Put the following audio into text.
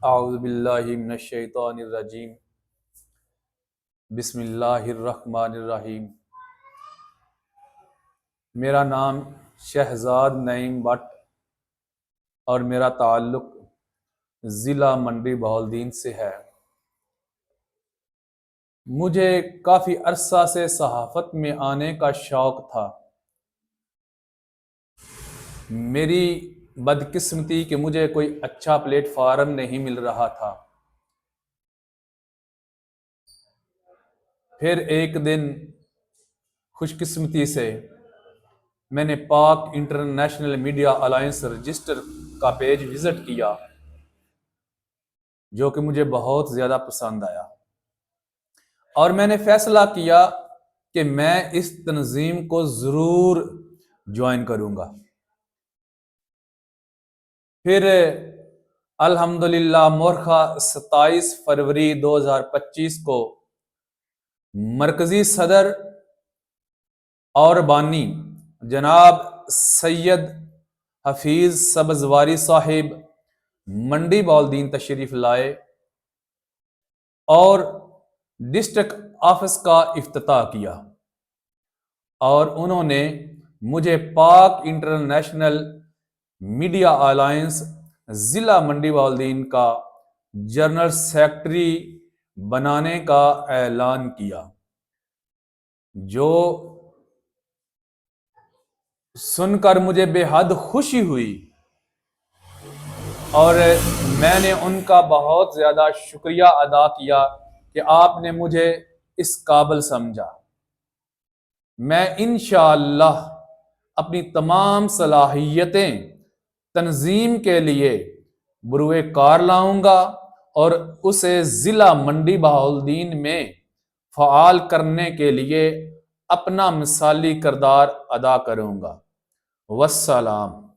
اعوذ باللہ من الشیطان الرجیم بسم اللہ الرحمن الرحیم۔ میرا نام شہزاد نعیم بٹ اور میرا تعلق ضلع منڈی بہاولدین سے ہے۔ مجھے کافی عرصہ سے صحافت میں آنے کا شوق تھا۔ میری بدقسمتی کہ مجھے کوئی اچھا پلیٹ فارم نہیں مل رہا تھا۔ پھر ایک دن خوش قسمتی سے میں نے پاک انٹرنیشنل میڈیا الائنس رجسٹر کا پیج وزٹ کیا، جو کہ مجھے بہت زیادہ پسند آیا، اور میں نے فیصلہ کیا کہ میں اس تنظیم کو ضرور جوائن کروں گا۔ پھر الحمدللہ مورخہ 27 فروری 2025 کو مرکزی صدر اور بانی جناب سید حفیظ سبزواری صاحب منڈی بہاولدین تشریف لائے اور ڈسٹرکٹ آفس کا افتتاح کیا، اور انہوں نے مجھے پاک انٹرنیشنل میڈیا الائنس ضلع منڈی بہاولدین کا جنرل سیکرٹری بنانے کا اعلان کیا، جو سن کر مجھے بے حد خوشی ہوئی، اور میں نے ان کا بہت زیادہ شکریہ ادا کیا کہ آپ نے مجھے اس قابل سمجھا۔ میں انشاءاللہ اپنی تمام صلاحیتیں تنظیم کے لیے بروئے کار لاؤں گا اور اسے ضلع منڈی بہاولدین میں فعال کرنے کے لیے اپنا مثالی کردار ادا کروں گا۔ والسلام۔